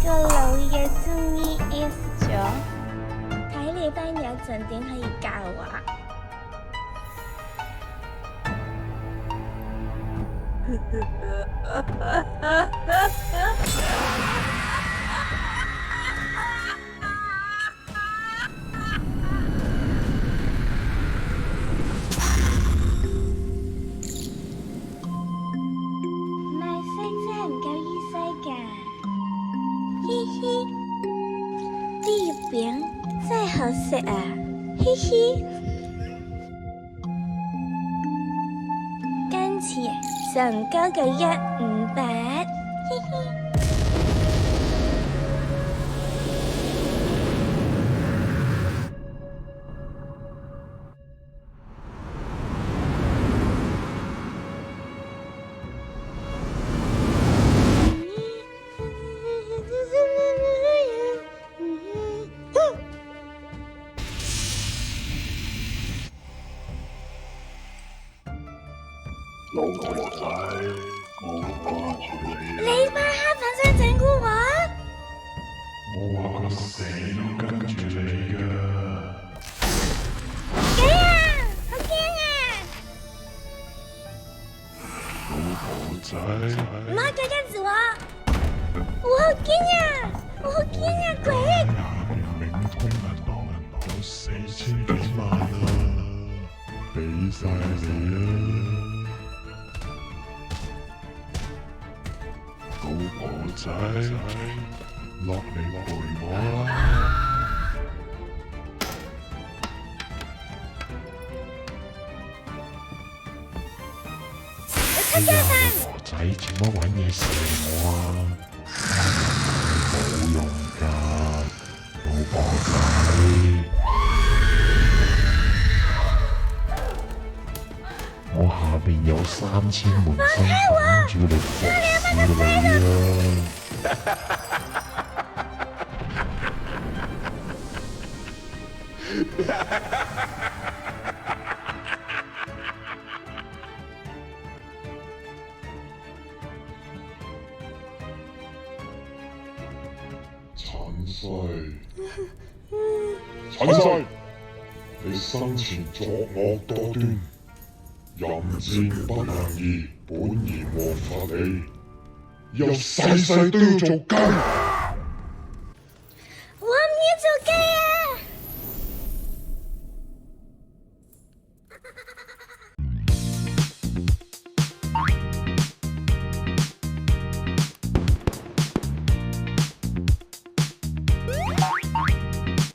個老嘢終於 F 咗，睇你班友陣點可以教我？賣西真係唔夠意西㗎，嘻嘻，啲月餅真係好食啊，嘻嘻。今次上高個1,500，嘻嘻。老婆仔，我掛住你。你班黑粉想整蠱我？我話個死都跟住你㗎。點啊？好驚啊！老婆仔，唔好再跟住我，我好驚啊！我好驚啊！鬼！冥通銀行有4000幾萬啦，俾晒你啦。老婆仔，落嚟陪我啦！出街飯。老婆仔，做乜搵嘢射我啊？冇用㗎，老婆仔。我下邊有3000門生等住你服侍你陳歲，陳歲，你生前作惡多端，淫賤不能移，本然枉法你，以後世世都要做雞。